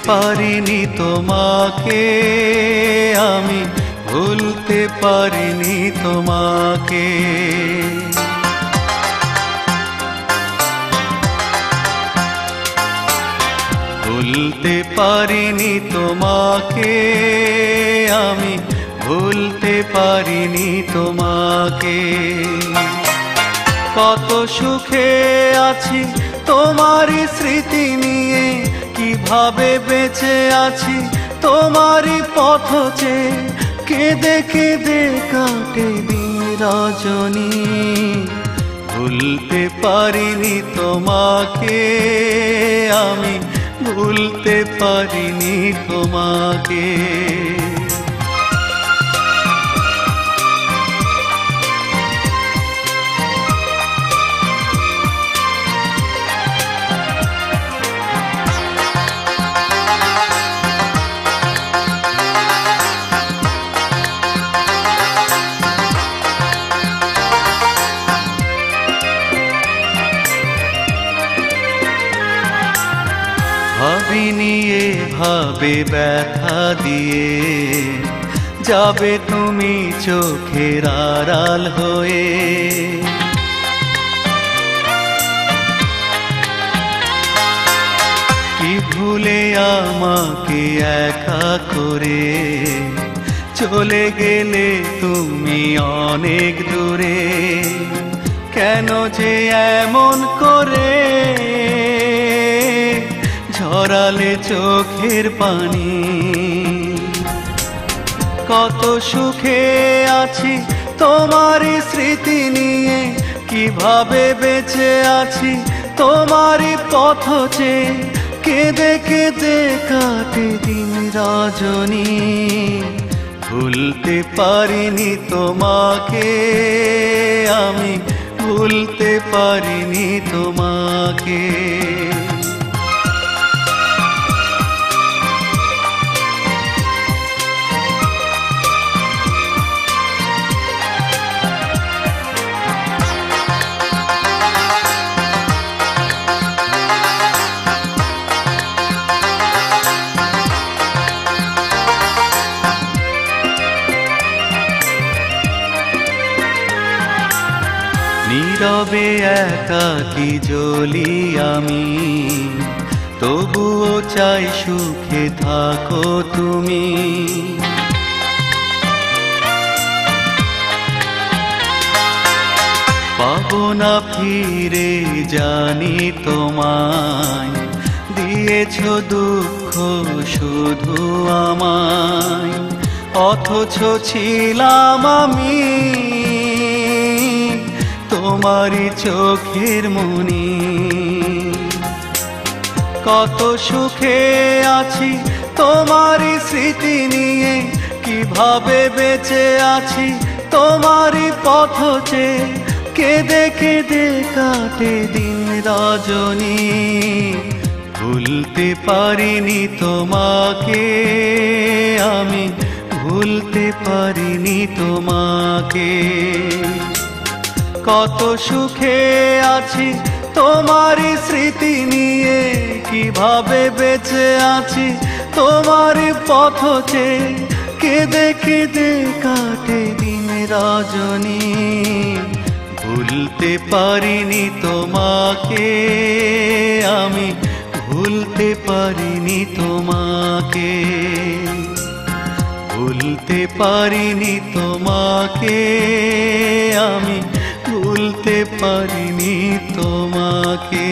পারিনি তোমাকে, আমি ভুলতে পারিনি তোমাকে। ভুলতে পারিনি তোমাকে, আমি ভুলতে পারিনি তোমাকে। কত সুখে আছি তোমারই স্মৃতি নিয়ে, কিভাবে বেঁচে আছি তোমারই পথ চেয়ে। কেঁদে কেঁদে কাটে দিন রজনী, ভুলতে পারিনি তোমাকে, আমি ভুলতে পারিনি তোমাকে। ভাবিনি এভাবে ব্যথা দিয়ে যাবে তুমি চোখের আড়াল হয়ে। কি ভুলে আমাকে একা করে চলে গেলে তুমি অনেক দূরে। কেন যে এমন করে ঝরালে চোখের পানি। কত সুখে আছি তোমারই স্মৃতি নিয়ে, কিভাবে বেঁচে আছি তোমারই পথ চেয়ে। কেঁদে কেঁদে কাটে দিন রজনী, ভুলতে পারিনি তোমাকে, আমি ভুলতে পারিনি তোমাকে। নীরবে একাকী জ্বলি আমি, তবুও চাই সুখে থাকো তুমি। পাবো না ফিরে জানি তোমায়, দিয়েছ দুঃখ শুধু আমায়। অথচ ছিলাম আমি তোমারই চোখের মনি। কত সুখে আছি তোমারই স্মৃতি নিয়ে, কিভাবে বেঁচে আছি তোমারই পথ চেয়ে। কেঁদে কেঁদে কাটে দিন রজনী, ভুলতে পারিনি তোমাকে, আমি ভুলতে পারিনি তোমাকে। কত সুখে আছি তোমারই স্মৃতি নিয়ে, কিভাবে বেঁচে আছি তোমারই পথ চেয়ে। কেঁদে কেঁদে কাটে দিন রজনী, ভুলতে পারিনি তোমাকে, আমি ভুলতে পারিনি তোমাকে। ভুলতে পারিনি তোমাকে, আমি ভুলতে পারিনি তোমাকে।